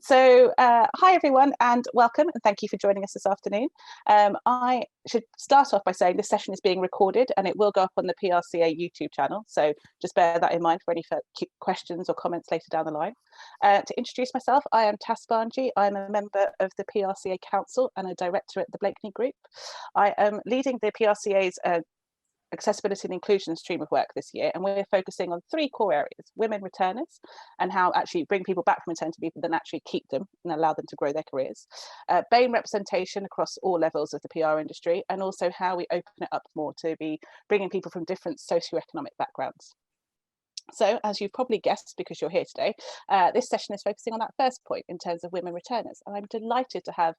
Hi everyone and welcome, and thank you for joining us this afternoon. I should start off by saying this session is being recorded and it will go up on the PRCA YouTube channel, so just bear that in mind for any questions or comments later down the line. To introduce myself, I am Tas Bhanji. I'm a member of the PRCA Council and a director at the Blakeney Group. I am leading the PRCA's accessibility and inclusion stream of work this year, and we're focusing on three core areas: women returners and how actually bring people back from maternity leave but then actually keep them and allow them to grow their careers, BAME representation across all levels of the PR industry, and also how we open it up more to be bringing people from different socioeconomic backgrounds. So, as you've probably guessed because you're here today, this session is focusing on that first point in terms of women returners, and I'm delighted to have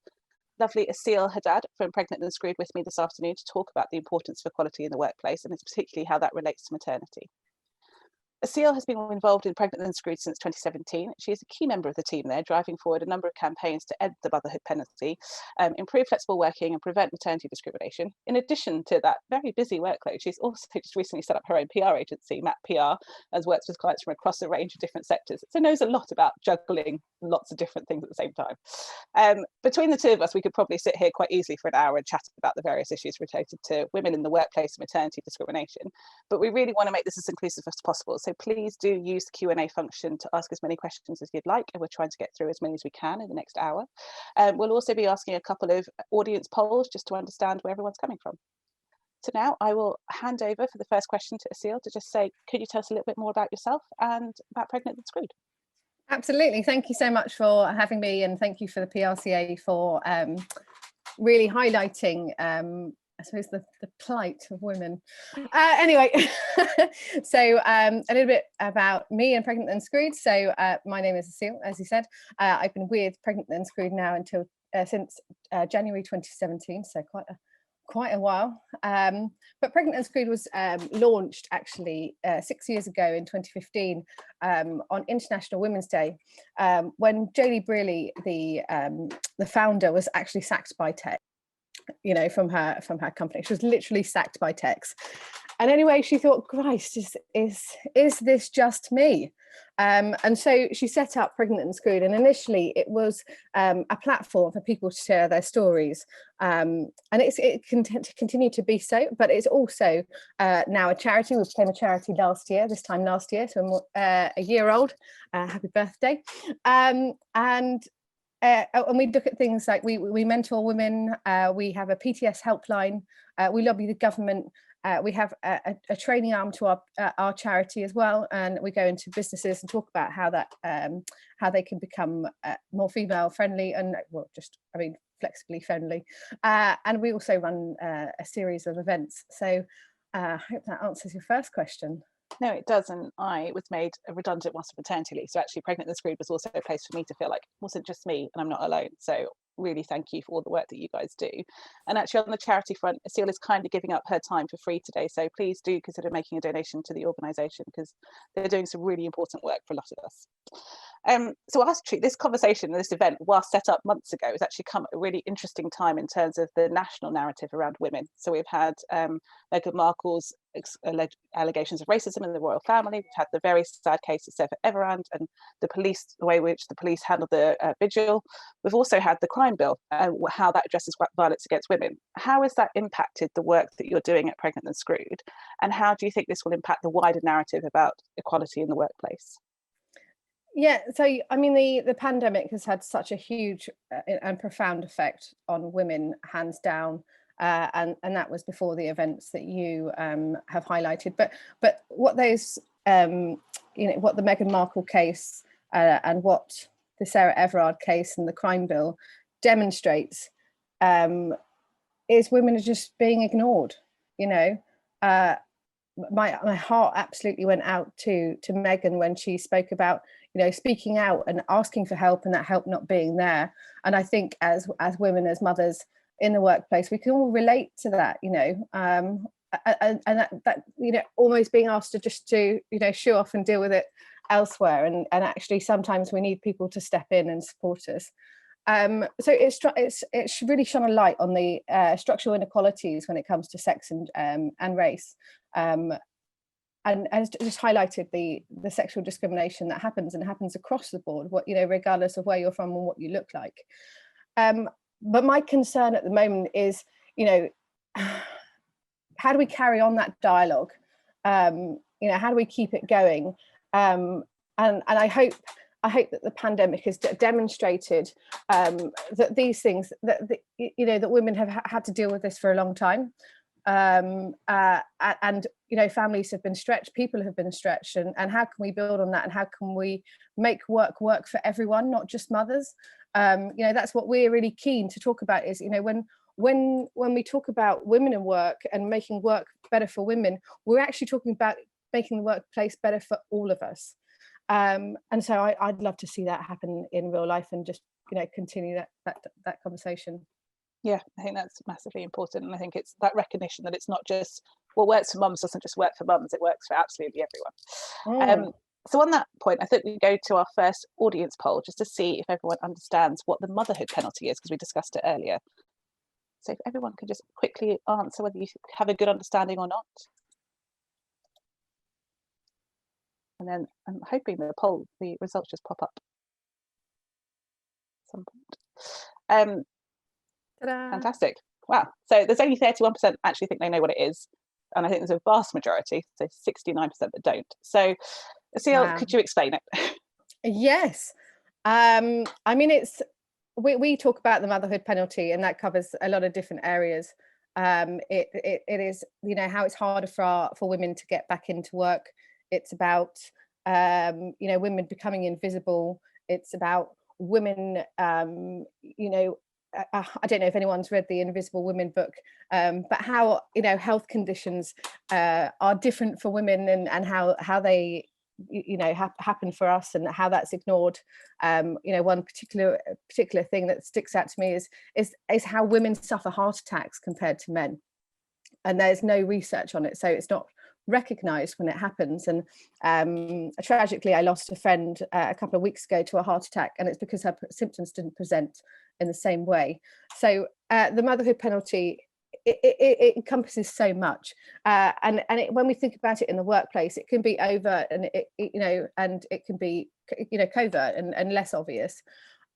lovely Aceil Haddad from Pregnant and Screwed with me this afternoon to talk about the importance of equality in the workplace, and it's particularly how that relates to maternity. Aceil has been involved in Pregnant and Screwed since 2017. She is a key member of the team there, driving forward a number of campaigns to end the motherhood penalty, improve flexible working and prevent maternity discrimination. In addition to that very busy workload, she's also just recently set up her own PR agency, Matt PR, as works with clients from across a range of different sectors. So knows a lot about juggling lots of different things at the same time. Between the two of us, we could probably sit here quite easily for an hour and chat about the various issues related to women in the workplace and maternity discrimination. But we really want to make this as inclusive as possible. So please do use the Q&A function to ask as many questions as you'd like, and we're trying to get through as many as we can in the next hour. We'll also be asking a couple of audience polls just to understand where everyone's coming from. So now I will hand over for the first question to Aceil to just say, could you tell us a little bit more about yourself and about Pregnant and Screwed? Absolutely. Thank you so much for having me, and thank you for the PRCA for really highlighting I suppose the plight of women. Anyway, so a little bit about me and Pregnant and Screwed. So my name is Aceil, as you said. I've been with Pregnant and Screwed now since January 2017, so quite a while. But Pregnant and Screwed was launched actually 6 years ago in 2015 on International Women's Day, when Jolie Brearley, the founder, was actually sacked by tech. You know, from her company. She was literally sacked by techs. And anyway, she thought, Christ, is this just me? And so she set up Pregnant and Screwed, and initially it was a platform for people to share their stories, and it can continue to be so, but it's also now a charity. We became a charity this time last year, so I'm a year old. Happy birthday. And we look at things like we mentor women, we have a PTS helpline, we lobby the government, we have a training arm to our charity as well, and we go into businesses and talk about how they can become more female friendly and flexibly friendly, and we also run a series of events. So I hope that answers your first question. No, it does, and I was made redundant whilst on maternity leave, so actually Pregnant and Screwed was also a place for me to feel like it wasn't just me and I'm not alone. So really thank you for all the work that you guys do. And actually on the charity front, Aceil is kindly giving up her time for free today, so please do consider making a donation to the organisation because they're doing some really important work for a lot of us. So actually this conversation, this event, while set up months ago, has actually come at a really interesting time in terms of the national narrative around women. So we've had Meghan Markle's allegations of racism in the royal family. We've had the very sad case of Sarah Everard and the way in which the police handled the vigil. We've also had the crime bill, how that addresses violence against women. How has that impacted the work that you're doing at Pregnant and Screwed? And how do you think this will impact the wider narrative about equality in the workplace? Yeah, so I mean, the pandemic has had such a huge and profound effect on women, hands down, and that was before the events that you have highlighted. But what those what the Meghan Markle case and what the Sarah Everard case and the crime bill demonstrates is women are just being ignored. You know, my heart absolutely went out to Meghan when she spoke about, you know, speaking out and asking for help and that help not being there. And I think as women, as mothers in the workplace, we can all relate to that, you know, and that you know, almost being asked to you know, shoo off and deal with it elsewhere. And actually sometimes we need people to step in and support us. So it's really shone a light on the structural inequalities when it comes to sex and race. and just highlighted the sexual discrimination that happens, and happens across the board, what, you know, regardless of where you're from and what you look like. But my concern at the moment is, you know, how do we carry on that dialogue? You know, how do we keep it going? And I hope that the pandemic has demonstrated that these things, you know, that women have had to deal with this for a long time. And you know, families have been stretched, people have been stretched, and how can we build on that, and how can we make work for everyone, not just mothers? You know, that's what we're really keen to talk about, is, you know, when we talk about women in work and making work better for women, we're actually talking about making the workplace better for all of us. And so I'd love to see that happen in real life, and just, you know, continue that conversation. Yeah, I think that's massively important. And I think it's that recognition that it's not just what works for mums doesn't just work for mums, it works for absolutely everyone. So on that point, I think we go to our first audience poll just to see if everyone understands what the motherhood penalty is, because we discussed it earlier. So if everyone could just quickly answer whether you have a good understanding or not. And then I'm hoping the results just pop up at some point. Fantastic. Wow. So there's only 31% actually think they know what it is. And I think there's a vast majority, so 69% that don't. So Aceil, could you explain it? Yes. I mean, we talk about the motherhood penalty, and that covers a lot of different areas. It is, you know, how it's harder for women to get back into work. It's about, you know, women becoming invisible. It's about women, you know, I don't know if anyone's read the Invisible Women book, but how, you know, health conditions are different for women, and how they, you know, happen for us, and how that's ignored. You know, one particular thing that sticks out to me is how women suffer heart attacks compared to men, and there's no research on it, so it's not recognized when it happens. And tragically, I lost a friend a couple of weeks ago to a heart attack, and it's because her symptoms didn't present in the same way. So the motherhood penalty, it encompasses so much, and when we think about it in the workplace, it can be overt, and you know, and it can be, you know, covert and less obvious.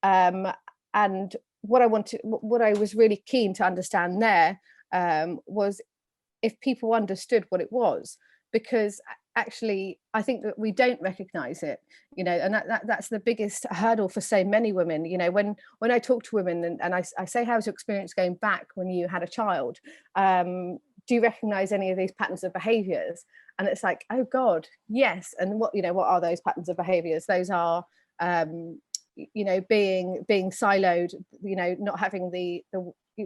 And what I was really keen to understand there was if people understood what it was, because actually I think that we don't recognize it, you know, and that's the biggest hurdle for so many women. You know, when I talk to women and I say, how's your experience going back when you had a child? Do you recognize any of these patterns of behaviors? And it's like, oh God, yes. And what are those patterns of behaviors? Those are you know, being siloed, you know, not having the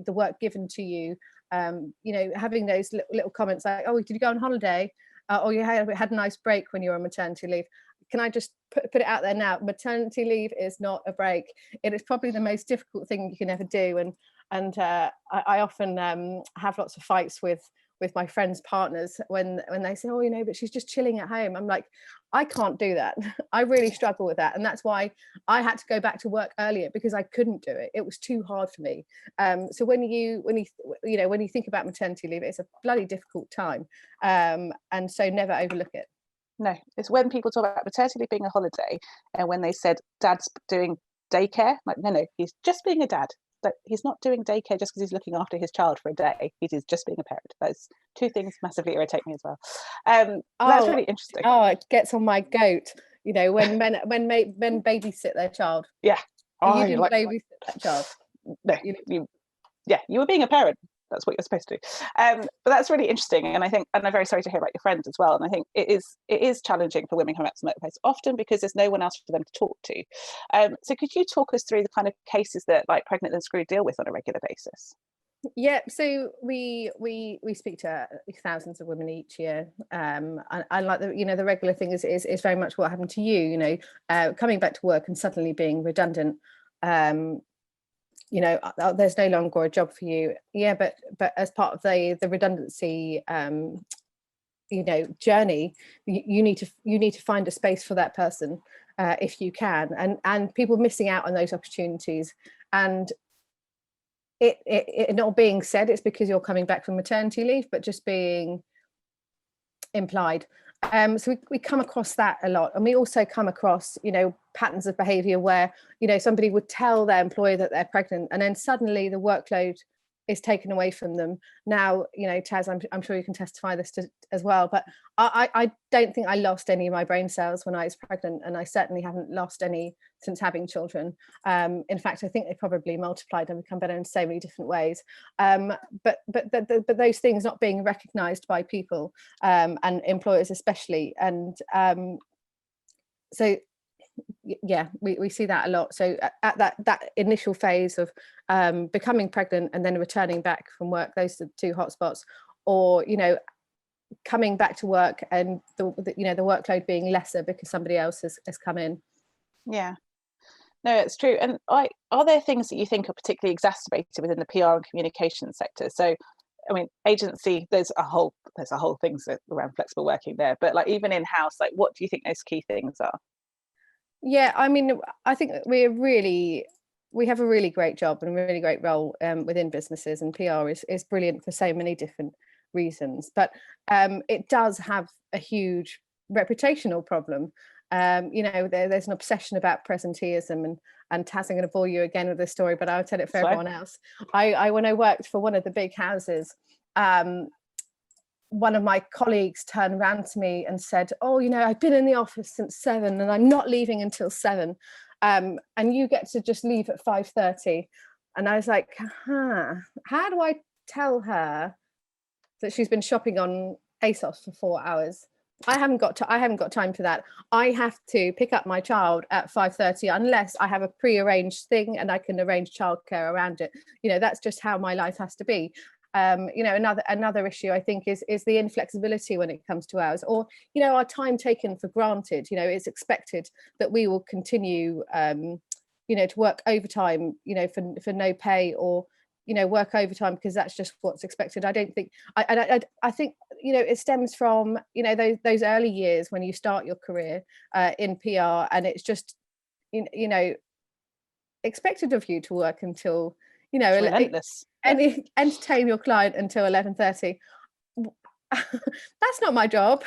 work given to you, you know, having those little comments like, oh, did you go on holiday? Or you had a nice break when you were on maternity leave. Can I just put it out there now? Maternity leave is not a break. It is probably the most difficult thing you can ever do. And I often have lots of fights with my friends' partners when they say, oh, you know, but she's just chilling at home. I'm like, I can't do that. I really struggle with that. And that's why I had to go back to work earlier, because I couldn't do it. It was too hard for me. So when you think about maternity leave, it's a bloody difficult time. And so never overlook it. No, it's when people talk about maternity leave being a holiday, and when they said dad's doing daycare, like, no, he's just being a dad. But he's not doing daycare just because he's looking after his child for a day. He is just being a parent. Those two things massively irritate me as well. That's really interesting. Oh, it gets on my goat. You know, when men babysit their child. Yeah. You didn't babysit that child. No, you were being a parent. That's what you're supposed to do. But that's really interesting, and I'm very sorry to hear about your friends as well. And I think it is challenging for women coming out to the workplace, often because there's no one else for them to talk to. So could you talk us through the kind of cases that like Pregnant and Screwed deal with on a regular basis? Yeah, so we speak to thousands of women each year. I like the regular thing is very much what happened to you. You know, coming back to work and suddenly being redundant. You know, there's no longer a job for you. Yeah, but as part of the redundancy, you know, journey, you need to find a space for that person if you can, and people missing out on those opportunities, and it not being said it's because you're coming back from maternity leave, but just being implied. So we come across that a lot, and we also come across, patterns of behaviour where, somebody would tell their employer that they're pregnant, and then suddenly the workload is taken away from them. Now, Tas, I'm sure you can testify this as well, but I don't think I lost any of my brain cells when I was pregnant, and I certainly haven't lost any since having children. In fact, I think they probably multiplied and become better in so many different ways. But those things not being recognised by people, and employers especially, and so yeah, we see that a lot. So at that initial phase of becoming pregnant and then returning back from work, those are the two hotspots. Or coming back to work and the workload being lesser because somebody else has come in. Yeah, no, it's true. And are there things that you think are particularly exacerbated within the PR and communication sector? So I mean, agency, there's a whole things around flexible working there, but like even in-house, like what do you think those key things are? Yeah, I mean, I think we have a really great job and a really great role within businesses, and PR is brilliant for so many different reasons. But it does have a huge reputational problem. There's an obsession about presenteeism, and Tas, I'm going to bore you again with this story, but I'll tell it for everyone else. When I worked for one of the big houses, one of my colleagues turned around to me and said, "Oh, I've been in the office since 7 and I'm not leaving until 7. And you get to just leave at 5:30. And I was like, how do I tell her that she's been shopping on ASOS for 4 hours? I haven't got time for that. I have to pick up my child at 5:30 unless I have a pre-arranged thing and I can arrange childcare around it. That's just how my life has to be." Another issue I think is the inflexibility when it comes to hours, or our time taken for granted. It's expected that we will continue to work overtime for no pay, or work overtime because that's just what's expected. I don't think I think it stems from those early years when you start your career in PR, and it's just expected of you to work until relentless. And entertain your client until 11:30. That's not my job.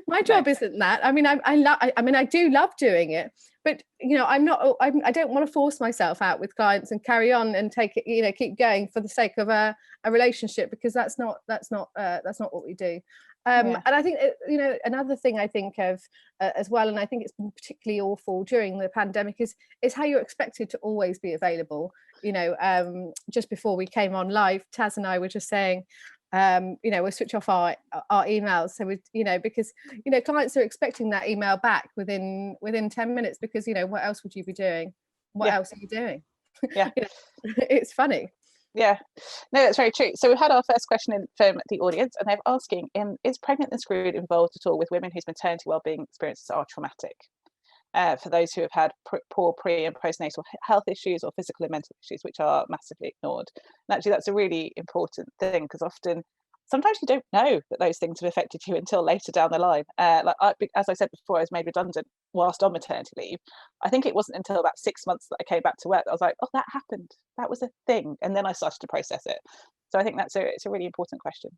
My job isn't that. I mean, I do love doing it, but I don't want to force myself out with clients and carry on and take it, keep going for the sake of a relationship, because that's not what we do. And I think another thing I think of as well, and I think it's been particularly awful during the pandemic, is how you're expected to always be available. Just before we came on live, Tas and I were just saying, we'll switch off our emails. So because clients are expecting that email back within 10 minutes, because what else would you be doing? What else are you doing? Yeah. It's funny. Yeah, no, that's very true. So we've had our first question in from the audience, and they're asking, is pregnant and screwed involved at all with women whose maternity wellbeing experiences are traumatic? For those who have had poor pre and postnatal health issues or physical and mental issues, which are massively ignored. And actually, that's a really important thing, because sometimes you don't know that those things have affected you until later down the line. As I said before, I was made redundant whilst on maternity leave. I think it wasn't until about 6 months that I came back to work that I was like, oh, that happened. That was a thing. And then I started to process it. So I think it's a really important question.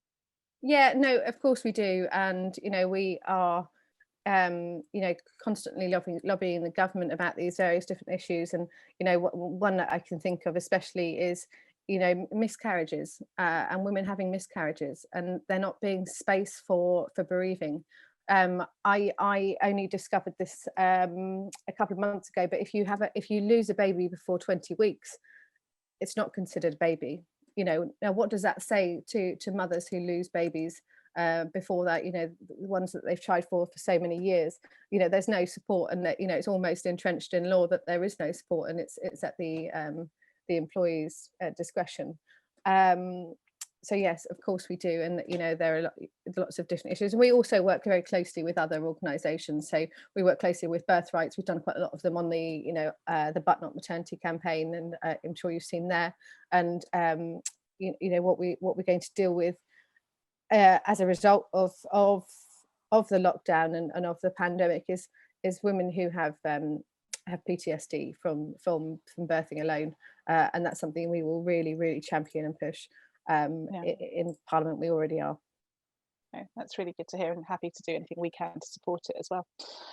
Yeah, no, of course we do. And, we are constantly lobbying the government about these various different issues. And one that I can think of especially is miscarriages, and women having miscarriages, and there not being space for bereaving. I only discovered this a couple of months ago, but if you lose a baby before 20 weeks, it's not considered a baby. Now what does that say to mothers who lose babies before that, the ones that they've tried for so many years? There's no support, and that it's almost entrenched in law that there is no support, and it's at the employee's discretion. So yes, of course we do, and there are lots of different issues. And we also work very closely with other organisations. So we work closely with Birthrights. We've done quite a lot of them on the But Not Maternity campaign, and I'm sure you've seen there. And what we're going to deal with as a result of the lockdown and of the pandemic is women who have PTSD from birthing alone, and that's something we will really, really champion and push. In Parliament. We already are. No, that's really good to hear, and happy to do anything we can to support it as well.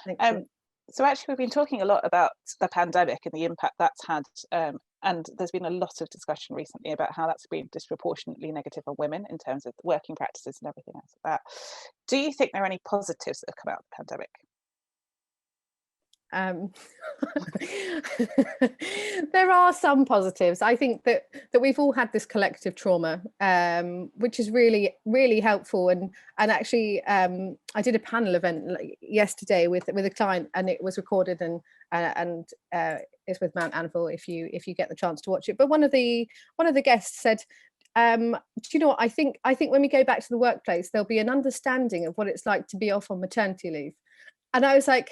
Thank you. So actually, we've been talking a lot about the pandemic and the impact that's had, and there's been a lot of discussion recently about how that's been disproportionately negative on women in terms of working practices and everything else like that. Do you think there are any positives that have come out of the pandemic? There are some positives. I think that we've all had this collective trauma, which is really helpful. And actually, I did a panel event yesterday with a client, and it was recorded and it's with Mount Anvil if you get the chance to watch it. But one of the guests said, do you know what, I think when we go back to the workplace, there'll be an understanding of what it's like to be off on maternity leave. And I was like,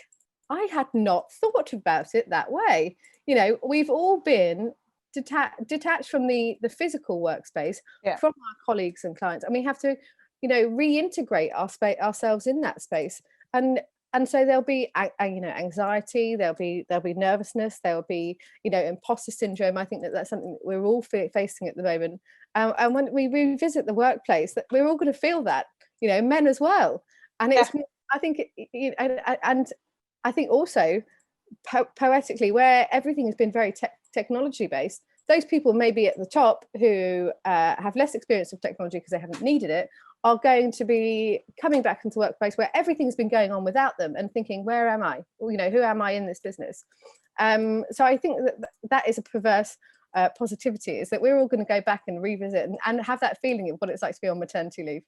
I had not thought about it that way. You know, we've all been detached from the physical workspace, from our colleagues and clients, and we have to, you know, reintegrate ourselves in that space. And so there'll be, you know, anxiety, there'll be nervousness, there'll be, you know, imposter syndrome. I think that's something that we're all facing at the moment. And when we revisit the workplace, that we're all going to feel that, you know, men as well. And it's, I think, and I think also poetically, where everything has been very technology based, those people maybe at the top who have less experience of technology because they haven't needed it are going to be coming back into workplace where everything's been going on without them and thinking, where am I? You know, who am I in this business? So I think that is a perverse positivity, is that we're all going to go back and revisit and have that feeling of what it's like to be on maternity leave.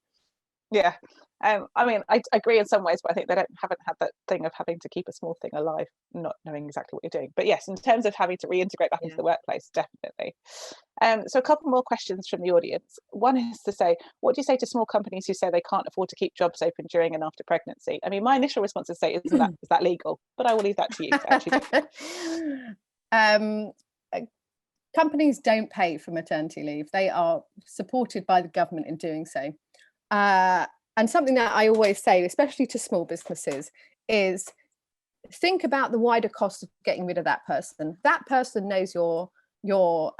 Yeah, I mean, I agree in some ways, but I think they haven't had that thing of having to keep a small thing alive, not knowing exactly what you're doing. But yes, in terms of having to reintegrate back into the workplace, definitely. So a couple more questions from the audience. One is to say, what do you say to small companies who say they can't afford to keep jobs open during and after pregnancy? I mean, my initial response is say, is that legal? But I will leave that to you to actually do. Companies don't pay for maternity leave. They are supported by the government in doing so. And something that I always say, especially to small businesses, is think about the wider cost of getting rid of that person. That person knows your you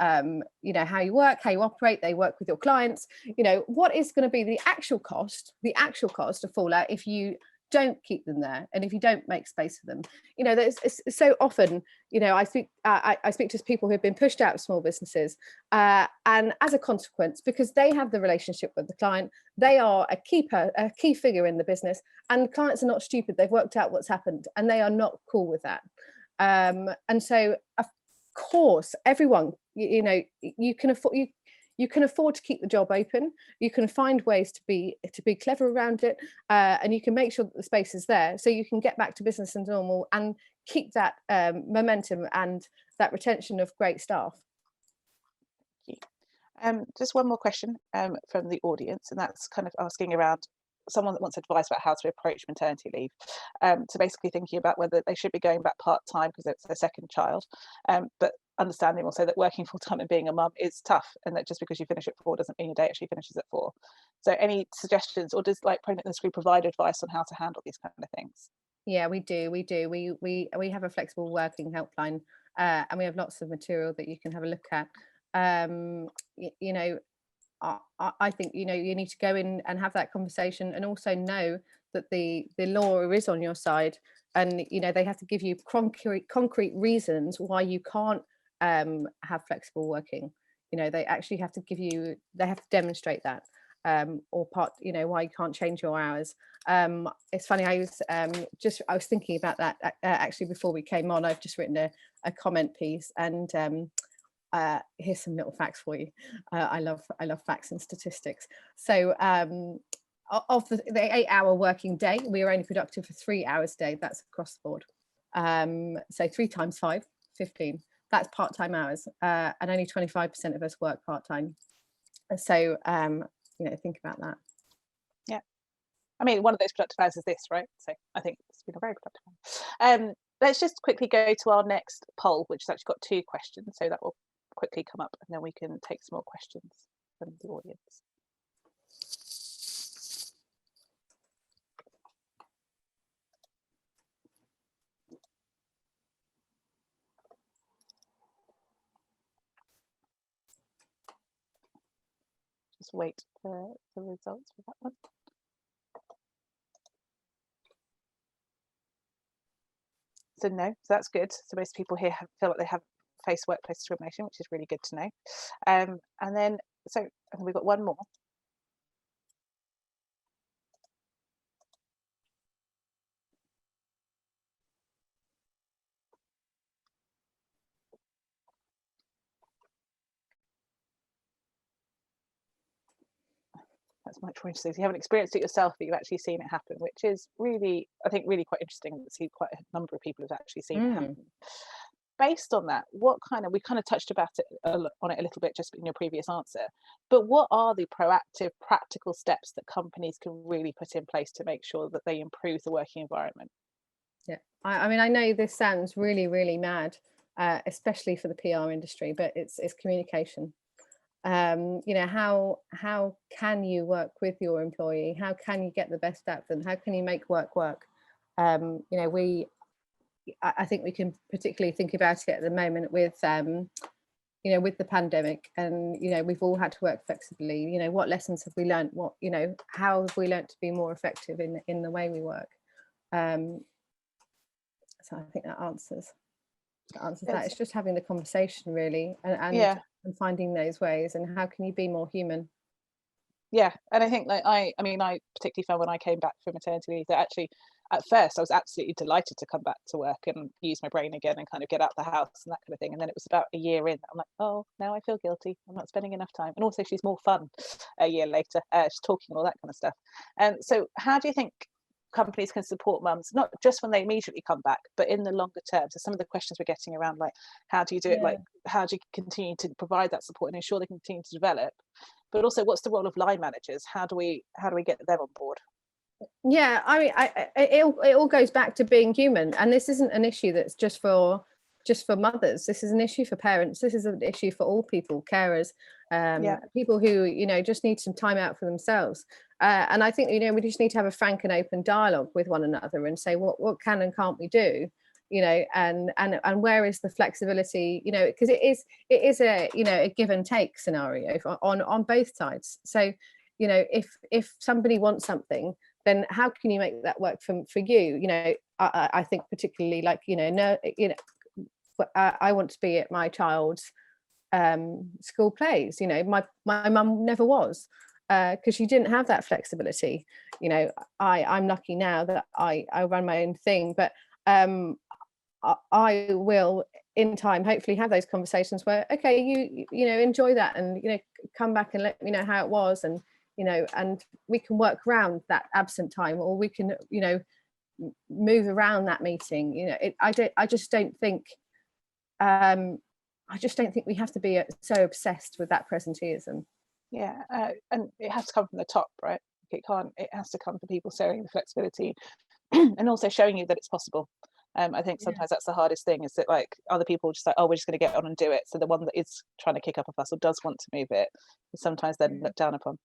know, how you work, how you operate, they work with your clients. You know, what is going to be the actual cost of fallout if you don't keep them there and if you don't make space for them? You know, there's so often, you know, I speak to people who have been pushed out of small businesses, and as a consequence, because they have the relationship with the client, they are a key figure in the business, and clients are not stupid. They've worked out what's happened and they are not cool with that. And so of course, everyone, you know, you can afford to keep the job open. You can find ways to be clever around it, and you can make sure that the space is there so you can get back to business as normal and keep that momentum and that retention of great staff. Thank you. Just one more question from the audience, and that's kind of asking around someone that wants advice about how to approach maternity leave. So basically thinking about whether they should be going back part-time because it's their second child, but understanding also that working full-time and being a mum is tough, and that just because you finish at 4 doesn't mean your day actually finishes at 4. So any suggestions, or does like Pregnant in the Screw provide advice on how to handle these kind of things? Yeah, we do. We have a flexible working helpline, and we have lots of material that you can have a look at. You know, I think, you know, you need to go in and have that conversation, and also know that the law is on your side, and you know they have to give you concrete reasons why you can't have flexible working. You know, they actually have to they have to demonstrate that, or you know, why you can't change your hours. It's funny, I was thinking about that actually before we came on. I've just written a comment piece, and here's some little facts for you. I love facts and statistics. So of the 8-hour working day, we are only productive for 3 hours a day. That's across the board. So 3 times 5, 15. That's part-time hours, and only 25% of us work part-time. So you know, think about that. Yeah, I mean, one of those productive hours is this, right? So I think it's been a very productive one. Let's just quickly go to our next poll, which has actually got 2 questions, so that will quickly come up, and then we can take some more questions from the audience. Just wait for the results for that one. So no, so that's good. So most people here feel like they have faced workplace discrimination, which is really good to know. And then we've got one more. That's much more interesting. So you haven't experienced it yourself, but you've actually seen it happen, which is really, I think, really quite interesting to see quite a number of people have actually seen it happen. Based on that, we kind of touched on it a little bit just in your previous answer, but what are the proactive, practical steps that companies can really put in place to make sure that they improve the working environment? Yeah, I mean, I know this sounds really, really mad, especially for the PR industry, but it's communication. How can you work with your employee? How can you get the best out of them? How can you make work? I think we can particularly think about it at the moment with with the pandemic, and we've all had to work flexibly. What lessons have we learned? How have we learned to be more effective in the way we work? So I think that answers that. It's just having the conversation really, and finding those ways, and how can you be more human. Yeah, and I think I particularly found when I came back from maternity leave that actually at first I was absolutely delighted to come back to work and use my brain again and kind of get out the house and that kind of thing. And then it was about a year in, I'm like, oh, now I feel guilty. I'm not spending enough time. And also she's more fun a year later, she's talking, all that kind of stuff. And so how do you think companies can support mums, not just when they immediately come back, but in the longer term? So some of the questions we're getting around, like, how do you do it? Like, how do you continue to provide that support and ensure they continue to develop? But also, what's the role of line managers? How do we get them on board? Yeah, I mean, it all goes back to being human, and this isn't an issue that's just for mothers. This is an issue for parents. This is an issue for all people, carers, people who just need some time out for themselves. And I think we just need to have a frank and open dialogue with one another and say what can and can't we do, and where is the flexibility, because it is a a give and take scenario on both sides. So if somebody wants something, then how can you make that work for you? I think particularly like I want to be at my child's school plays. My mum never was, because she didn't have that flexibility. I'm lucky now that I run my own thing, but I will in time hopefully have those conversations where, okay, you enjoy that, and come back and let me know how it was, and and we can work around that absent time, or we can move around that meeting. I just don't think we have to be so obsessed with that presenteeism. And it has to come from the top, right? It has to come from people showing the flexibility and also showing you that it's possible. I think sometimes that's the hardest thing, is that like other people just like, oh, we're just going to get on and do it. So the one that is trying to kick up a fuss or does want to move it is sometimes then looked down upon.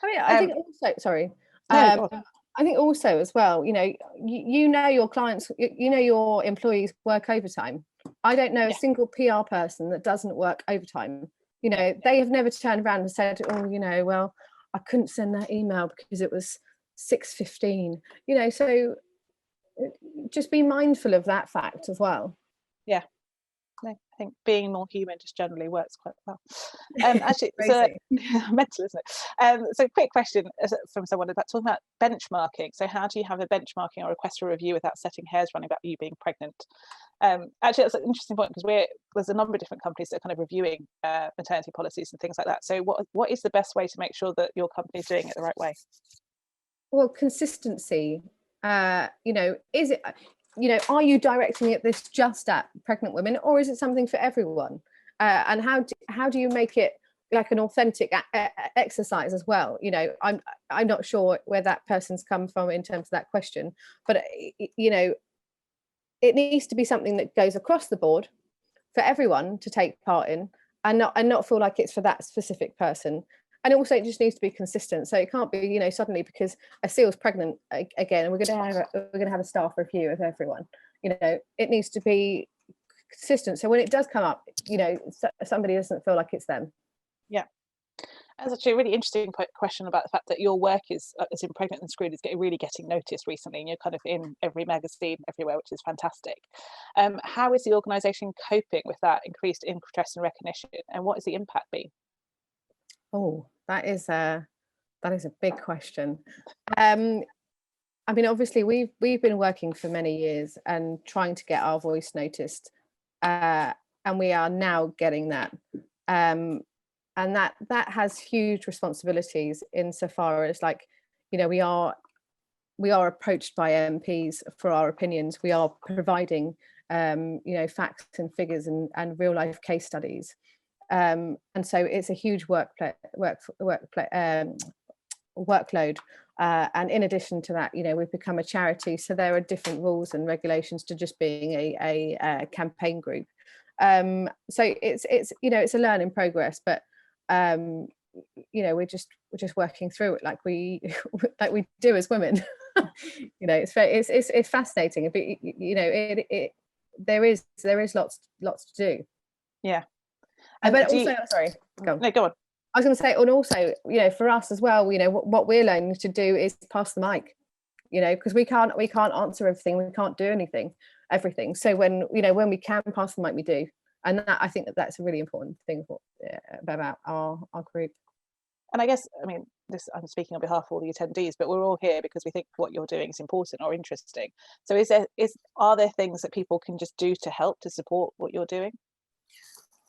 I mean, I think also, sorry. No, I think also as well, your clients, your employees work overtime. I don't know a single PR person that doesn't work overtime. They have never turned around and said, oh, well, I couldn't send that email because it was 6:15. So just be mindful of that fact as well. Yeah. I think being more human just generally works quite well. Actually, so mental, isn't it? So quick question from someone about talking about benchmarking. So how do you have a benchmarking or request for review without setting hairs running about you being pregnant? Actually, that's an interesting point, because there's a number of different companies that are kind of reviewing maternity policies and things like that. So what is the best way to make sure that your company is doing it the right way? Well, consistency. Is it? Are you directing this just at pregnant women, or is it something for everyone? And how do you make it like an authentic exercise as well? I'm not sure where that person's come from in terms of that question, but it needs to be something that goes across the board for everyone to take part in, and not feel like it's for that specific person. And also, it just needs to be consistent. So it can't be, suddenly because Aceil's pregnant again, and we're going to have a staff review of everyone. It needs to be consistent. So when it does come up, somebody doesn't feel like it's them. Yeah. That's actually a really interesting question about the fact that your work is, as in Pregnant and Screwed, is really getting noticed recently, and you're kind of in every magazine everywhere, which is fantastic. How is the organisation coping with that increased interest and recognition, and what has the impact been? Oh, that is a big question. I mean, obviously, we've been working for many years and trying to get our voice noticed, and we are now getting that. And that has huge responsibilities insofar as, like, you know, we are approached by MPs for our opinions. We are providing you know, facts and figures and real life case studies, and so it's a huge workload. And in addition to that, you know, we've become a charity, so there are different rules and regulations to just being a campaign group. So it's you know, it's a learn in progress, but you know, we're just working through it like we like we do as women. You know, it's fascinating, but you know, there is lots to do. Yeah. But also, sorry, go on. No, go on. I was going to say, and also, you know, for us as well, you know, what we're learning to do is pass the mic, you know, because we can't answer everything, we can't do everything. So when, you know, when we can pass the mic, we do. And that, I think that's a really important thing about our group. And I guess, I mean, I'm speaking on behalf of all the attendees, but we're all here because we think what you're doing is important or interesting. So are there things that people can just do to help to support what you're doing?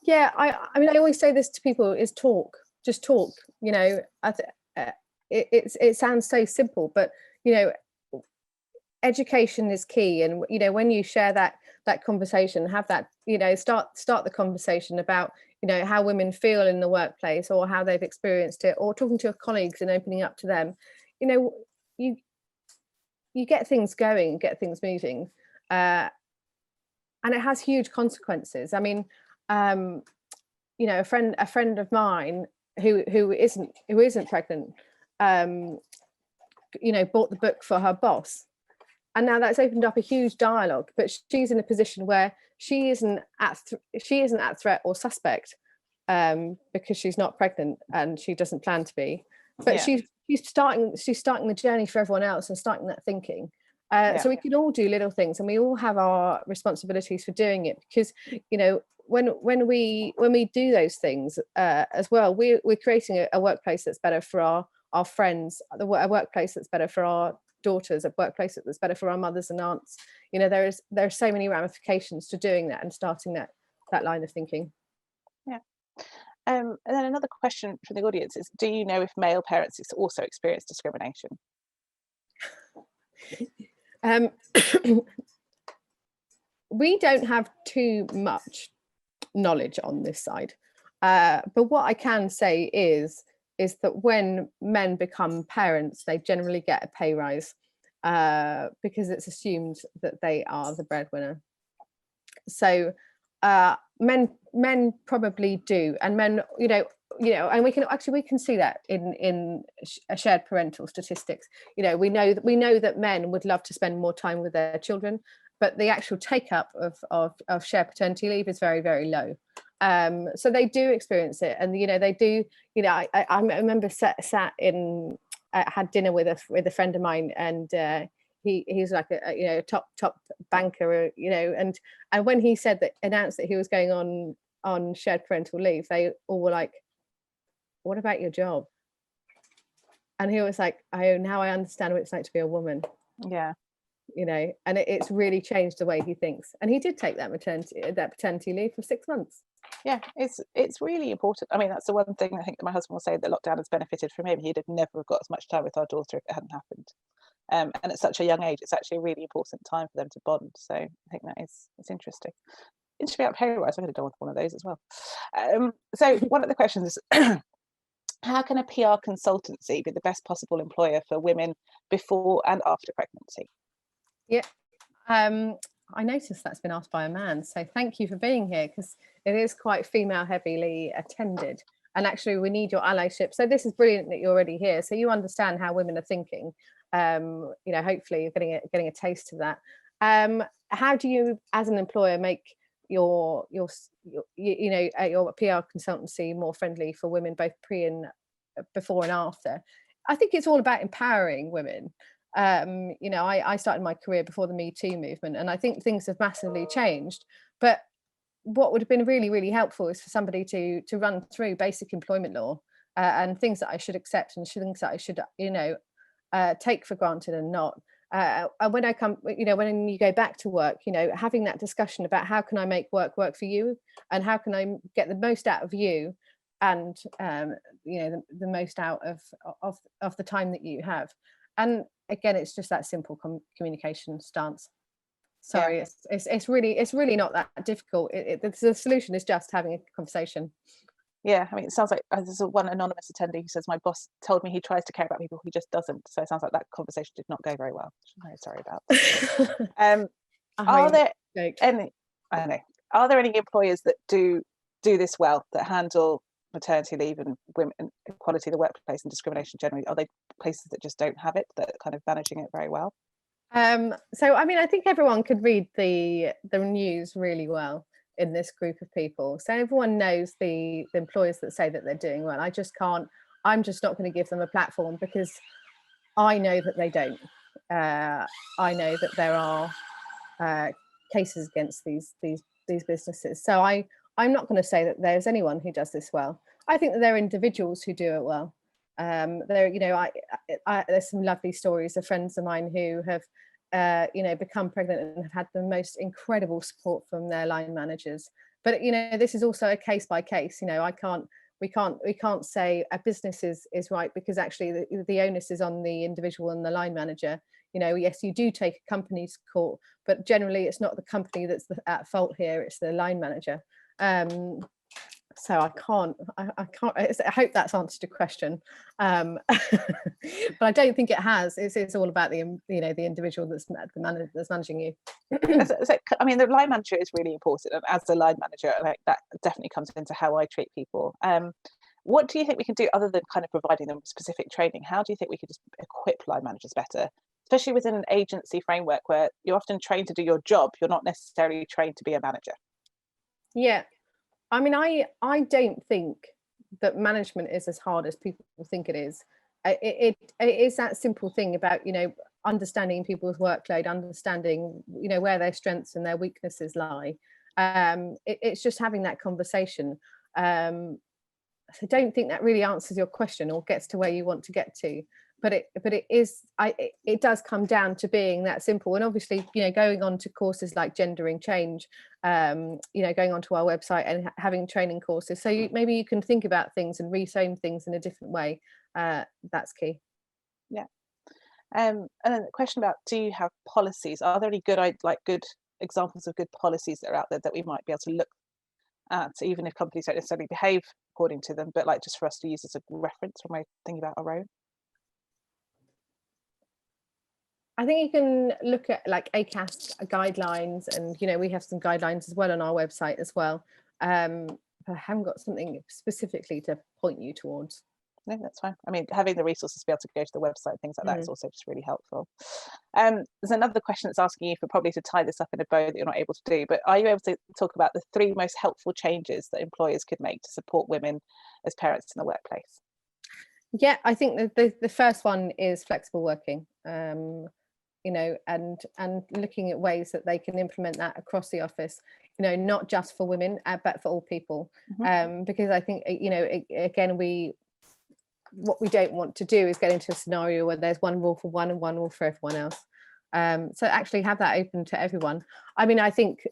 Yeah, I mean, I always say this to people: is just talk. You know, it sounds so simple, but you know, education is key. And you know, when you share that conversation, have that, you know, start the conversation about, you know, how women feel in the workplace or how they've experienced it, or talking to your colleagues and opening up to them. You know, you get things going, get things moving, and it has huge consequences. I mean, you know, a friend of mine who isn't pregnant, you know, bought the book for her boss, and now that's opened up a huge dialogue. But she's in a position where she isn't at threat or suspect, because she's not pregnant and she doesn't plan to be. But she's starting the journey for everyone else and starting that thinking. So we can all do little things, and we all have our responsibilities for doing it, because, you know, when we do those things as well, we're creating a workplace that's better for our friends, a workplace that's better for our daughters, a workplace that's better for our mothers and aunts. You know, there are so many ramifications to doing that and starting that line of thinking. Yeah. And then another question from the audience is, do you know if male parents also experience discrimination? We don't have too much knowledge on this side, but what I can say is that when men become parents, they generally get a pay rise, because it's assumed that they are the breadwinner. So men probably do, and men, you know, and we can see that in shared parental statistics. You know, we know that men would love to spend more time with their children, but the actual take up of shared paternity leave is very, very low. So they do experience it, and you know, they do. You know, I remember had dinner with a friend of mine, and he's like a you know, top banker, you know, and when he announced that he was going on shared parental leave, they all were like, "What about your job?" And he was like, now I understand what it's like to be a woman." Yeah. You know, and it's really changed the way he thinks. And he did take that paternity leave for 6 months. Yeah, it's really important. I mean, that's the one thing I think that my husband will say, that lockdown has benefited from him. He'd have never have got as much time with our daughter if it hadn't happened. And at such a young age, it's actually a really important time for them to bond. So I think it's interesting. Interesting about pay rise. I'm going to go on to one of those as well. So one of the questions is, how can a PR consultancy be the best possible employer for women before and after pregnancy? Yeah. I noticed that's been asked by a man, so thank you for being here, because it is quite female heavily attended, and actually we need your allyship. So this is brilliant that you're already here, so you understand how women are thinking. You know, hopefully you're getting a taste of that. How do you, as an employer, make your PR consultancy more friendly for women, both pre and before and after. I think it's all about empowering women. You know, I started my career before the Me Too movement, and I think things have massively changed. But what would have been really, really helpful is for somebody to run through basic employment law, and things that I should accept and things that I should, you know, take for granted and not. When I come, you know, when you go back to work, you know, having that discussion about how can I make work for you, and how can I get the most out of you, and you know, the most out of the time that you have. And again, it's just that simple communication stance. Sorry, Yeah. it's really not that difficult. The solution is just having a conversation. Yeah, I mean, it sounds like there's one anonymous attendee who says, my boss told me he tries to care about people, he just doesn't. So it sounds like that conversation did not go very well, which I'm very sorry about. Are there any, I don't know, are there any employers that do this well, that handle maternity leave and women equality in the workplace and discrimination generally? Are they places that just don't have it, that are kind of managing it very well? So I mean, I think everyone could read the news really well in this group of people. So everyone knows the employers that say that they're doing well. I'm just not going to give them a platform, because I know that they don't. I know that there are cases against these businesses. So I'm not going to say that there's anyone who does this well. I think that there are individuals who do it well. There, you know, there's some lovely stories of friends of mine who have you know, become pregnant and have had the most incredible support from their line managers. But you know, this is also a case by case. You know, we can't say a business is right, because actually the onus is on the individual and the line manager. You know, yes, you do take a company to court, but generally it's not the company that's at fault here, it's the line manager. So I can't. I hope that's answered your question, but I don't think it has. It's all about the, you know, the individual that's managing you. I mean, the line manager is really important, and as a line manager, like, that definitely comes into how I treat people. What do you think we can do other than kind of providing them specific training? How do you think we could just equip line managers better, especially within an agency framework where you're often trained to do your job, you're not necessarily trained to be a manager? Yeah. I mean, I don't think that management is as hard as people think it is. It is that simple thing about, you know, understanding people's workload, understanding, you know, where their strengths and their weaknesses lie. It's just having that conversation. So I don't think that really answers your question or gets to where you want to get to. But it does come down to being that simple. And obviously, you know, going on to courses like Gendering Change, you know, going onto our website and having training courses, so maybe you can think about things and reframe things in a different way. That's key. Yeah. And then the question about, do you have policies? Are there any good examples of good policies that are out there that we might be able to look at, even if companies don't necessarily behave according to them, but like just for us to use as a reference when we're thinking about our own? I think you can look at like ACAS guidelines, and you know, we have some guidelines as well on our website as well. But I haven't got something specifically to point you towards. No, that's fine. I mean, having the resources to be able to go to the website, things like that, is also just really helpful. There's another question that's asking you for probably to tie this up in a bow that you're not able to do, but are you able to talk about the 3 most helpful changes that employers could make to support women as parents in the workplace? Yeah, I think the first one is flexible working. You know, and looking at ways that they can implement that across the office, you know, not just for women, but for all people. Because I think, you know, again, what we don't want to do is get into a scenario where there's one rule for one and one rule for everyone else. So actually have that open to everyone. I mean, I think,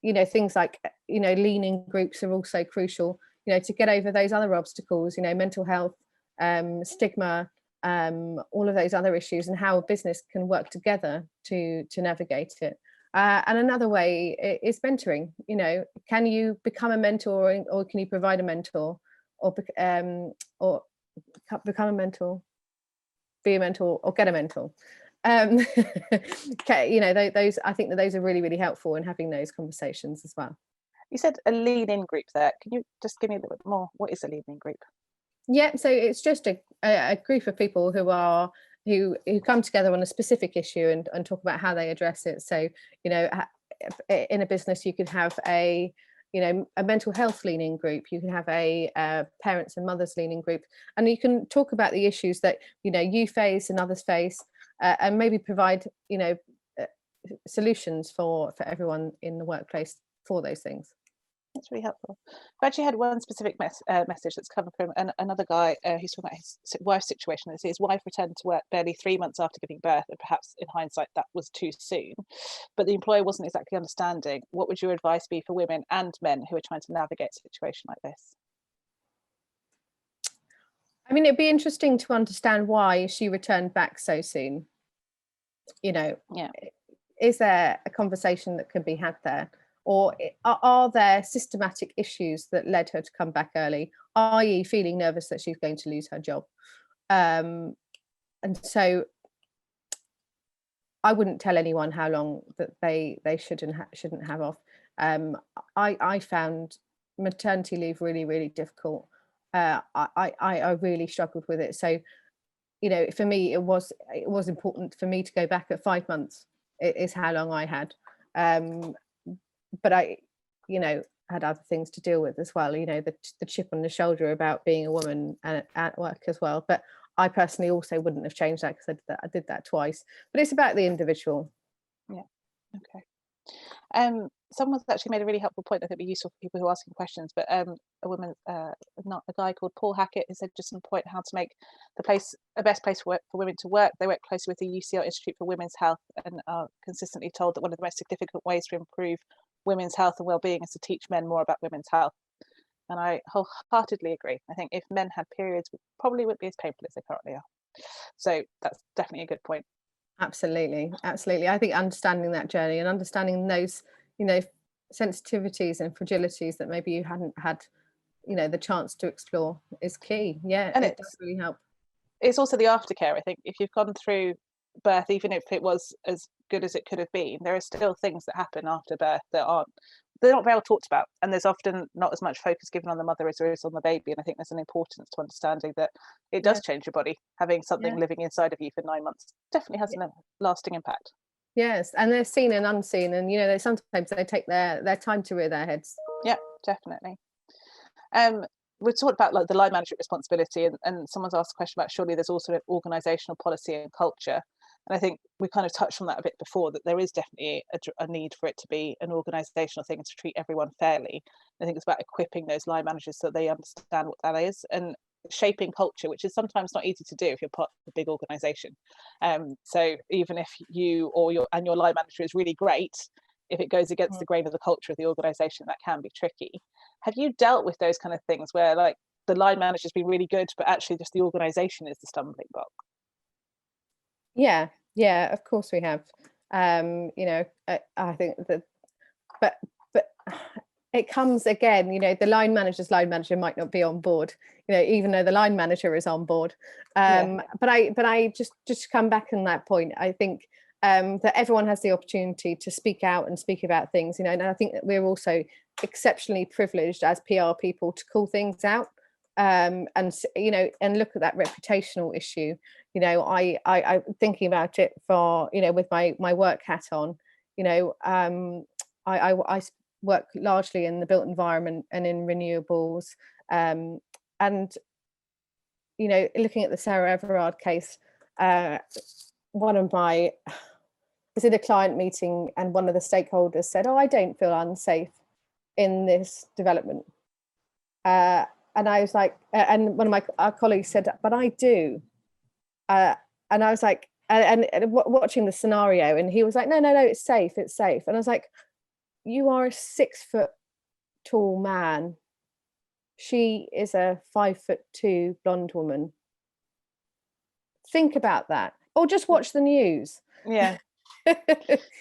you know, things like, you know, lean-in groups are also crucial, you know, to get over those other obstacles, you know, mental health, stigma, all of those other issues, and how a business can work together to navigate it. And another way is mentoring. You know, can you become a mentor, or can you provide a mentor, or become a mentor, be a mentor, or get a mentor? Okay, you know, those, I think that those are really, really helpful in having those conversations as well. You said a lean-in group there. Can you just give me a little bit more? What is a lean-in group? Yeah, so it's just a group of people who come together on a specific issue and talk about how they address it. So, you know, in a business you could have a you know, a mental health leaning group, you can have a parents and mothers leaning group, and you can talk about the issues that, you know, you face and others face, and maybe provide, you know, solutions for everyone in the workplace for those things. That's really helpful. I've actually had one specific message that's come from another guy who's talking about his wife's situation. His wife returned to work barely 3 months after giving birth, and perhaps in hindsight that was too soon. But the employer wasn't exactly understanding. What would your advice be for women and men who are trying to navigate a situation like this? I mean, it'd be interesting to understand why she returned back so soon. You know, yeah. Is there a conversation that can be had there? Or are there systematic issues that led her to come back early, i.e. feeling nervous that she's going to lose her job? And so I wouldn't tell anyone how long that they shouldn't have off. I found maternity leave really, really difficult. I really struggled with it. So, you know, for me, it was important for me to go back at 5 months. It is how long I had. But I, you know, had other things to deal with as well, you know, the chip on the shoulder about being a woman and at work as well. But I personally also wouldn't have changed that, because I did that twice. But it's about the individual. Yeah. Okay. Someone's actually made a really helpful point that would be useful for people who are asking questions, but a woman, not a guy called Paul Hackett, has said just on point how to make the place a best place for women to work. They work closely with the UCL Institute for Women's Health and are consistently told that one of the most significant ways to improve women's health and well-being is to teach men more about women's health. And I wholeheartedly agree. I think if men had periods, it probably wouldn't be as painful as they currently are. So that's definitely a good point. Absolutely. I think understanding that journey and understanding those, you know, sensitivities and fragilities that maybe you hadn't had, you know, the chance to explore is key. Yeah, and it does really help. It's also the aftercare. I think if you've gone through birth, even if it was as good as it could have been, there are still things that happen after birth that they're not very well talked about, and there's often not as much focus given on the mother as there is on the baby. And I think there's an importance to understanding that it does change your body. Having something living inside of you for 9 months definitely has a lasting impact. Yes, and they're seen and unseen, and you know, sometimes they take their time to rear their heads. Yeah, definitely. We talked about like the line management responsibility, and someone's asked a question about surely there's also an organisational policy and culture. And I think we kind of touched on that a bit before, that there is definitely a need for it to be an organisational thing and to treat everyone fairly. I think it's about equipping those line managers so they understand what that is, and shaping culture, which is sometimes not easy to do if you're part of a big organisation. So even if you or your line manager is really great, if it goes against the grain of the culture of the organisation, that can be tricky. Have you dealt with those kind of things where like the line manager's been really good, but actually just the organisation is the stumbling block? Yeah, of course we have. You know, I think that, but it comes again, you know, the line manager might not be on board, you know, even though the line manager is on board. But I just come back on that point. I think that everyone has the opportunity to speak out and speak about things, you know, and I think that we're also exceptionally privileged as PR people to call things out. And you know, and look at that reputational issue. You know, I thinking about it for, you know, with my work hat on, you know, I work largely in the built environment and in renewables, and you know, looking at the Sarah Everard case, one of my was in a client meeting, and one of the stakeholders said, "Oh, I don't feel unsafe in this development." And I was like, and one of our colleagues said, "But I do." And I was like, and watching the scenario, and he was like, no, it's safe. And I was like, you are a 6 foot tall man. She is a 5'2" blonde woman. Think about that, or just watch the news. Yeah.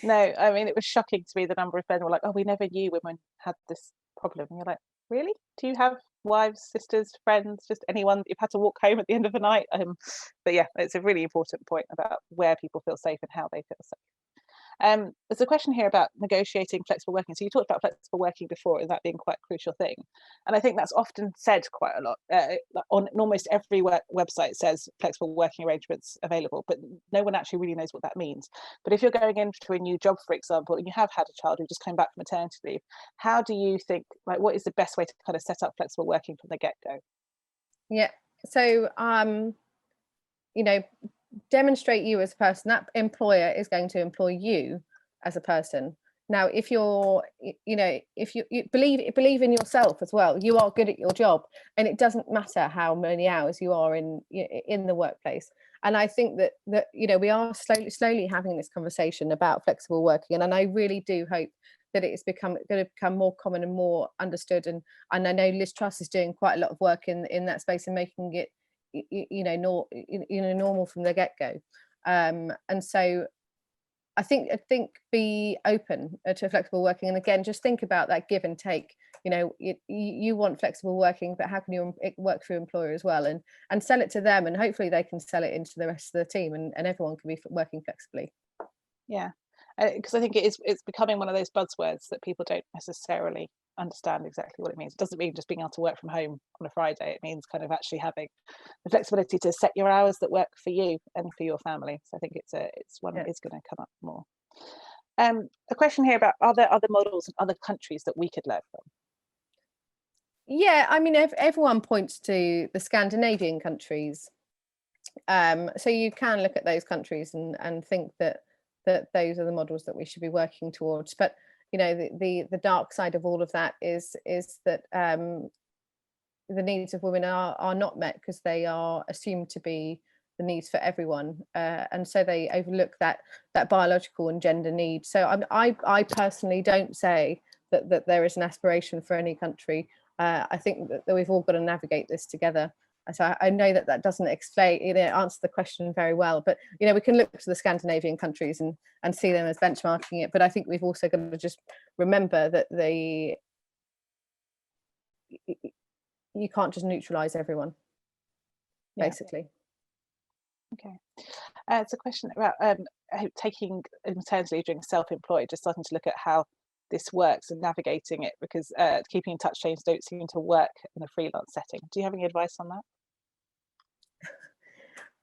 No, I mean, it was shocking to me the number of men were like, "Oh, we never knew women had this problem." And you're like, really? Do you have wives, sisters, friends, just anyone you've had to walk home at the end of the night? But yeah, it's a really important point about where people feel safe and how they feel safe. There's a question here about negotiating flexible working. So you talked about flexible working before, and that being quite a crucial thing. And I think that's often said quite a lot. On almost every website says flexible working arrangements available, but no one actually really knows what that means. But if you're going into a new job, for example, and you have had a child who just came back from maternity leave, how do you think, like, what is the best way to kind of set up flexible working from the get-go? Yeah. So, demonstrate you as a person. That employer is going to employ you as a person. Now, if you're, if you believe in yourself as well, you are good at your job, and it doesn't matter how many hours you are in the workplace. And I think that we are slowly having this conversation about flexible working, and I really do hope that it's going to become more common and more understood. And I know Liz Truss is doing quite a lot of work in that space and making it normal from the get-go, and so I think be open to flexible working, and again, just think about that give and take. You want flexible working, but how can you work for your employer as well, and sell it to them, and hopefully they can sell it into the rest of the team, and everyone can be working flexibly. Yeah, because I think it's becoming one of those buzzwords that people don't necessarily understand exactly what it means. It doesn't mean just being able to work from home on a Friday. It means kind of actually having the flexibility to set your hours that work for you and for your family. So I think it's one that is going to come up more. A question here about, are there other models in other countries that we could learn from? Yeah, I mean, everyone points to the Scandinavian countries, so you can look at those countries and think that those are the models that we should be working towards. But the dark side of all of that is that the needs of women are not met, because they are assumed to be the needs for everyone, and so they overlook that biological and gender need. So I personally don't say that there is an aspiration for any country. I think that we've all got to navigate this together. So I know that doesn't explain, answer the question very well, but we can look to the Scandinavian countries and see them as benchmarking it. But I think we've also got to just remember that you can't just neutralize everyone, basically. Okay. It's a question about taking maternity leave during self-employed, just starting to look at how this works and navigating it, because keeping in touch chains don't seem to work in a freelance setting. Do you have any advice on that?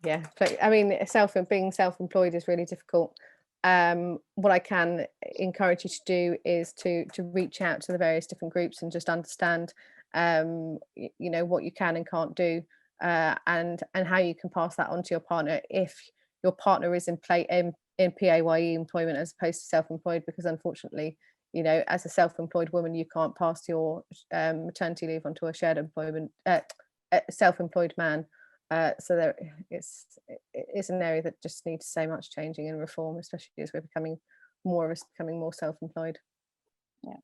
Yeah, I mean, being self-employed is really difficult. What I can encourage you to do is to reach out to the various different groups and just understand what you can and can't do, and how you can pass that on to your partner if your partner is in PAYE employment as opposed to self-employed, because unfortunately, as a self-employed woman, you can't pass your maternity leave onto a shared employment self-employed man. So it's an area that just needs so much changing and reform, especially as we're becoming more self-employed. Yeah.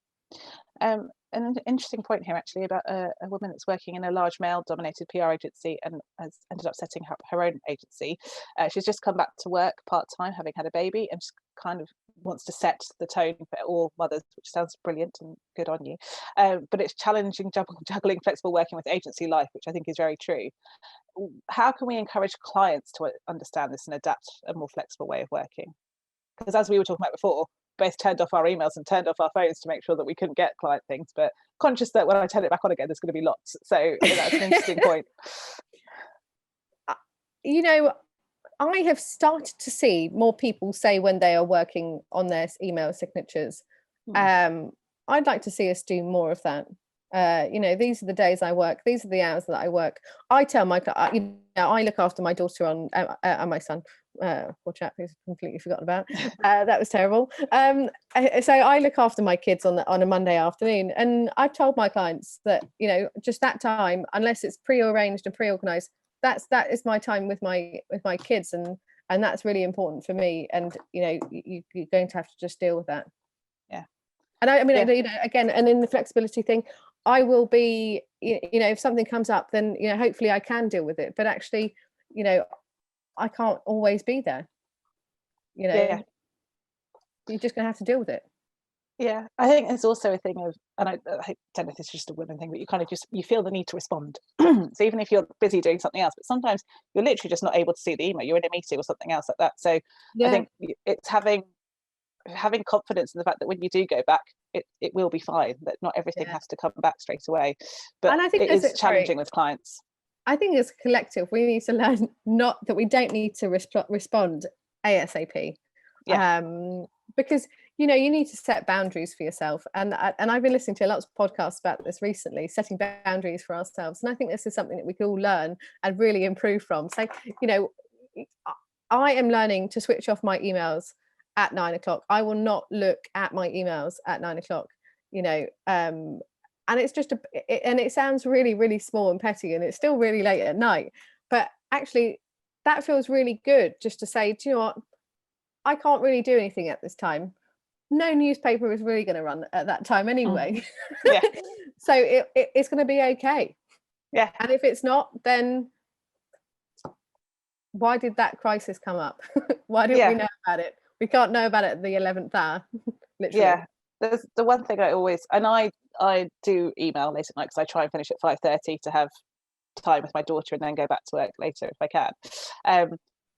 An interesting point here, actually, about a woman that's working in a large male-dominated PR agency and has ended up setting up her own agency. She's just come back to work part-time, having had a baby, and just kind of wants to set the tone for all mothers, which sounds brilliant and good on you. But it's challenging juggling flexible working with agency life, which I think is very true. How can we encourage clients to understand this and adapt a more flexible way of working? Because as we were talking about before, both turned off our emails and turned off our phones to make sure that we couldn't get client things, but conscious that when I turn it back on again, there's going to be lots. So that's an interesting point. I have started to see more people say when they are working on their email signatures, I'd like to see us do more of that. These are the days I work, these are the hours that I work. I tell my I look after my daughter and my son, poor chap who's completely forgotten about. That was terrible. So I look after my kids on a Monday afternoon, and I've told my clients that just that time, unless it's pre-arranged and pre-organized, that is my time with my kids, and that's really important for me. And you're going to have to just deal with that. Yeah. And I mean, again, and in the flexibility thing, I will be, if something comes up, then hopefully I can deal with it. But actually, I can't always be there. You're just going to have to deal with it. Yeah, I think there's also a thing of, and I don't know if it's just a women thing, but you kind of you feel the need to respond. So even if you're busy doing something else, but sometimes you're literally just not able to see the email, you're in a meeting or something else like that. So I think it's having having confidence in the fact that when you do go back, it will be fine, that not everything has to come back straight away. But and I think it is challenging with clients. I think as a collective, we need to learn not that we don't need to respond ASAP. Yeah. Because you need to set boundaries for yourself, and I've been listening to lots of podcasts about this recently, setting boundaries for ourselves, and I think this is something that we can all learn and really improve from. So I am learning to switch off my emails at 9 o'clock. I will not look at my emails at 9 o'clock, and it's just and it sounds really, really small and petty, and it's still really late at night, but actually that feels really good, just to say, do you know what, I can't really do anything at this time. No newspaper is really going to run at that time anyway. Yeah. So it's going to be okay. Yeah. And if it's not, then why did that crisis come up? Why didn't we know about it? We can't know about it at the 11th hour. Literally. Yeah. There's the one thing I always, and I do email late at night because I try and finish at 5:30 to have time with my daughter and then go back to work later if I can.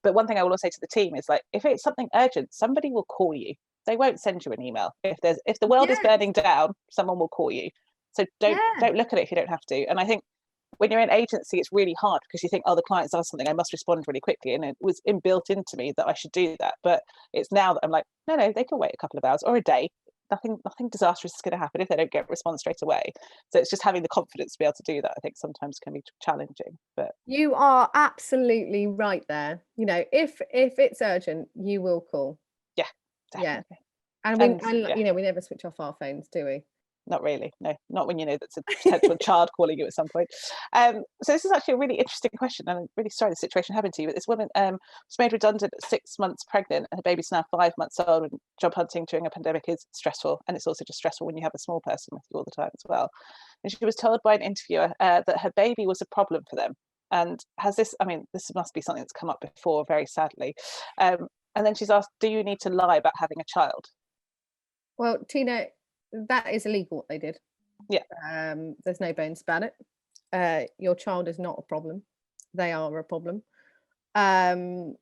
But one thing I will also say to the team is, like, if it's something urgent, somebody will call you. They won't send you an email. If the world is burning down, someone will call you. So don't look at it if you don't have to. And I think when you're in agency, it's really hard because you think, oh, the client's asked something, I must respond really quickly. And it was inbuilt into me that I should do that. But it's now that I'm like, no, they can wait a couple of hours or a day. Nothing disastrous is going to happen if they don't get a response straight away. So it's just having the confidence to be able to do that, I think, sometimes can be challenging. But you are absolutely right there. If it's urgent, you will call. Yeah, definitely. Yeah. And we never switch off our phones, do we? Not really, no, not when you know that's a potential child calling you at some point. So this is actually a really interesting question, and I'm really sorry the situation happened to you, but this woman was made redundant at 6 months pregnant, and her baby's now 5 months old, and job hunting during a pandemic is stressful, and it's also just stressful when you have a small person with you all the time as well. And she was told by an interviewer that her baby was a problem for them, and this must be something that's come up before, very sadly. And then she's asked, do you need to lie about having a child? Well, Tina, that is illegal what they did. Yeah. There's no bones about it. Your child is not a problem. They are a problem. I'm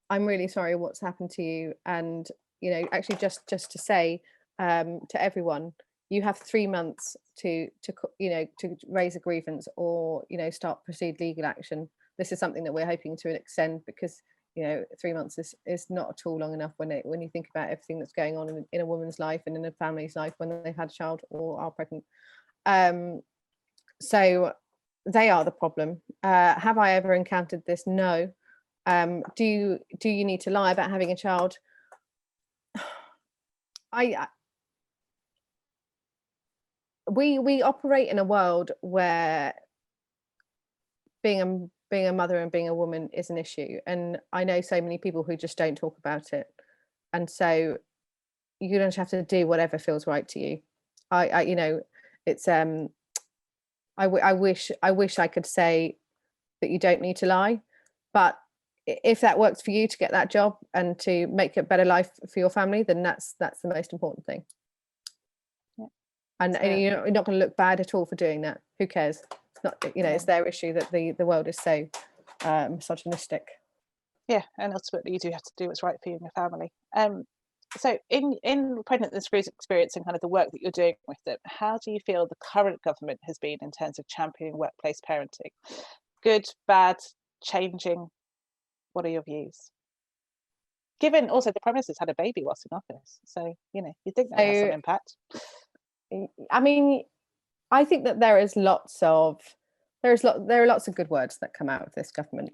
really sorry what's happened to you. And actually, just to say to everyone, you have 3 months to raise a grievance or proceed legal action. This is something that we're hoping to extend because 3 months is not at all long enough when you think about everything that's going on in a woman's life and in a family's life when they've had a child or are pregnant. So they are the problem. Have I ever encountered this? No. Do you need to lie about having a child? We operate in a world where being a mother and being a woman is an issue, and I know so many people who just don't talk about it, and so you don't have to do whatever feels right to you. I wish I could say that you don't need to lie, but if that works for you to get that job and to make a better life for your family, then that's the most important thing. Yeah. And you're not going to look bad at all for doing that. Who cares? It's not, it's their issue that the world is so misogynistic. Yeah, and ultimately you do have to do what's right for you and your family. So in pregnant experience and kind of the work that you're doing with them, how do you feel the current government has been in terms of championing workplace parenting? Good, bad, changing? What are your views? Given also the Prime Minister's had a baby whilst in office, so you'd think that has some impact. I mean, I think that there are lots of good words that come out of this government.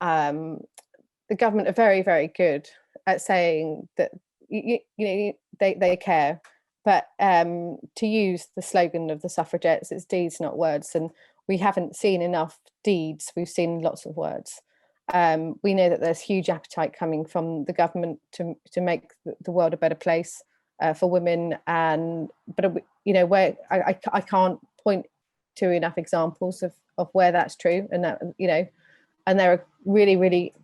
The government are very, very good at saying that they care, but to use the slogan of the suffragettes, it's deeds, not words, and we haven't seen enough deeds. We've seen lots of words. We know that there's huge appetite coming from the government to make the world a better place for women, but where I can't point to enough examples of where that's true, and that and there are really, really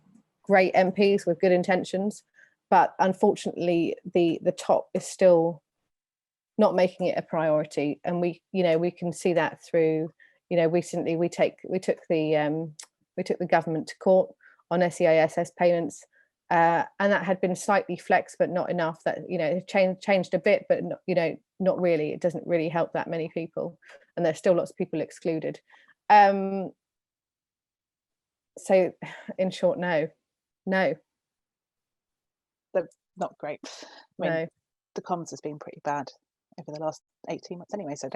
great MPs with good intentions, but unfortunately the top is still not making it a priority, and we can see that through recently we took the government to court on SEISS payments, and that had been slightly flexed, but not enough. That, you know, it changed a bit, but not, you know, not really. It doesn't really help that many people, and there's still lots of people excluded. So, in short, no. That's not great. I mean, No. the comms has been pretty bad over the last 18 months anyway, so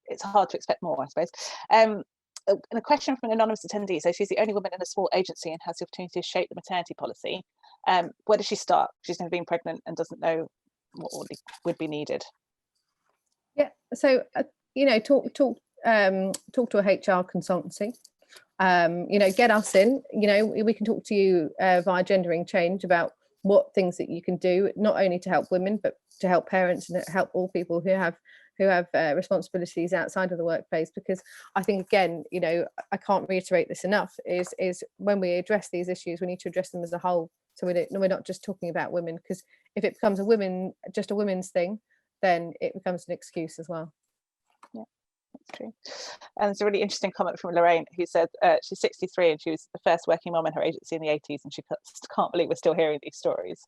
it's hard to expect more, I suppose. And a question from an anonymous attendee. So she's the only woman in a small agency and has the opportunity to shape the maternity policy. Where does she start? She's never been pregnant and doesn't know what would be needed. Yeah. So you know, talk to a HR consultancy. You know, get us in. You know, we can talk to you via Gendering Change about what things that you can do, not only to help women, but to help parents and help all people who have responsibilities outside of the workplace. Because I think, again, you know, I can't reiterate this enough, is when we address these issues, we need to address them as a whole. So we're not just talking about women, because if it becomes just a women's thing, then it becomes an excuse as well. Yeah, that's true. And there's a really interesting comment from Lorraine, who said she's 63 and she was the first working mum in her agency in the 80s, and she can't believe we're still hearing these stories.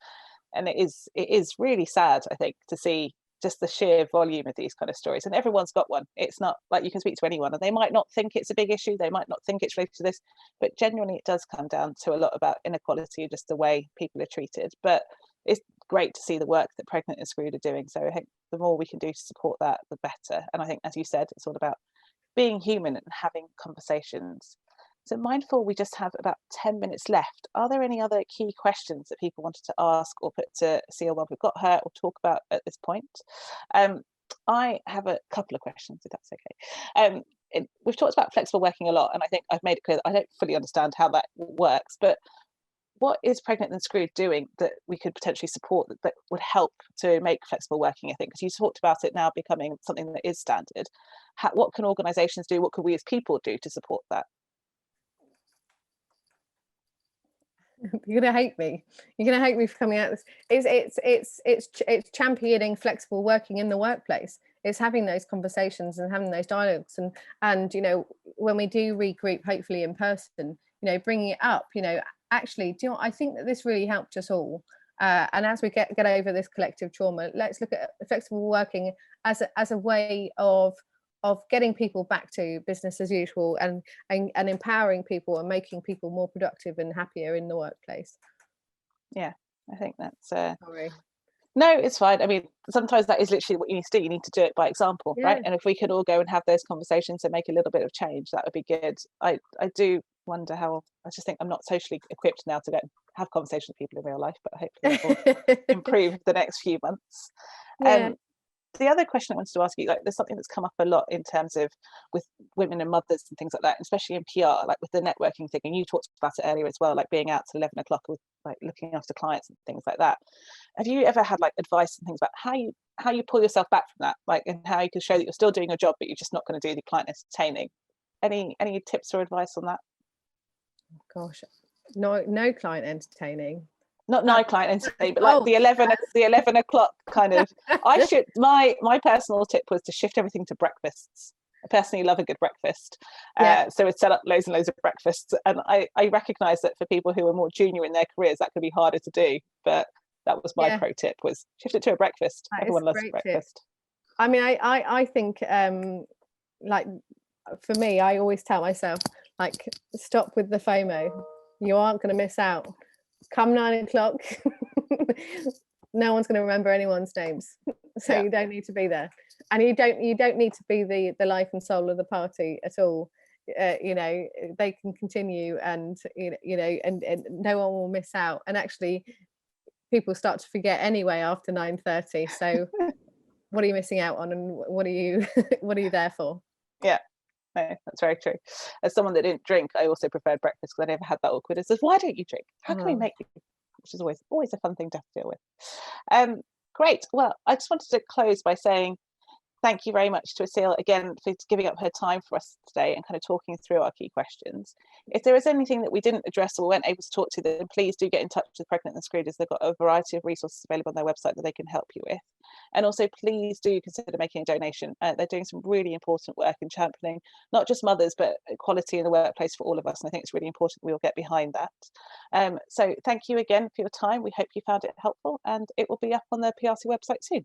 And it is really sad, I think, to see just the sheer volume of these kind of stories. And everyone's got one. It's not like you can speak to anyone and they might not think it's a big issue, they might not think it's related to this, but genuinely it does come down to a lot about inequality and just the way people are treated. But it's great to see the work that Pregnant and Screwed are doing. So I think the more we can do to support that, the better. And I think, as you said, it's all about being human and having conversations. So mindful, we just have about 10 minutes left. Are there any other key questions that people wanted to ask or put to Aceil while we've got her, or talk about at this point? I have a couple of questions, if that's okay. We've talked about flexible working a lot, and I think I've made it clear that I don't fully understand how that works, but what is Pregnant and Screwed doing that we could potentially support that would help to make flexible working, I think? Because you talked about it now becoming something that is standard. What can organisations do? What could we as people do to support that? You're gonna hate me. You're gonna hate me for coming out with this. It's championing flexible working in the workplace. It's having those conversations and having those dialogues, and you know, when we do regroup, hopefully in person, you know, bringing it up. You know, actually, do you know, I think that this really helped us all. And as we get over this collective trauma, let's look at flexible working as a way of getting people back to business as usual, and empowering people and making people more productive and happier in the workplace. Yeah, I think that's sorry. No, it's fine. I mean, sometimes that is literally what you need to do. You need to do it by example, right? And if we could all go and have those conversations and make a little bit of change, that would be good. I do wonder how, I just think I'm not socially equipped now to go and have conversations with people in real life, but hopefully that will improve the next few months. The other question I wanted to ask you, like, there's something that's come up a lot in terms of with women and mothers and things like that, especially in PR, like with the networking thing, and you talked about it earlier as well, like being out till 11 o'clock with like looking after clients and things like that. Have you ever had like advice and things about how you pull yourself back from that, like, and how you can show that you're still doing your job but you're just not going to do the client entertaining? Any tips or advice on that? Gosh, no client entertaining. Not no client entertaining, but like the 11 o'clock kind of. My personal tip was to shift everything to breakfasts. I personally love a good breakfast, so we'd set up loads and loads of breakfasts. And I recognise that for people who are more junior in their careers, that could be harder to do. But that was my pro tip: was shift it to a breakfast. Everyone loves breakfast. Tip. I mean, I think like for me, I always tell myself, like, stop with the FOMO. You aren't going to miss out. Come 9 o'clock, no one's going to remember anyone's names, so you don't need to be there, and you don't need to be the life and soul of the party at all. You know, they can continue, and you know, and no one will miss out. And actually, people start to forget anyway after 9:30. So, what are you missing out on, and what are you there for? Yeah. No, that's very true. As someone that didn't drink, I also preferred breakfast because I never had that awkward. It says, why don't you drink? How can we make you? Which is always a fun thing to have to deal with. Great. Well, I just wanted to close by saying thank you very much to Aceil again for giving up her time for us today and kind of talking through our key questions. If there is anything that we didn't address or weren't able to talk to, then please do get in touch with Pregnant and Screwed, as they've got a variety of resources available on their website that they can help you with. And also, please do consider making a donation. They're doing some really important work in championing not just mothers, but equality in the workplace for all of us. And I think it's really important we all get behind that. So thank you again for your time. We hope you found it helpful, and it will be up on the PRC website soon.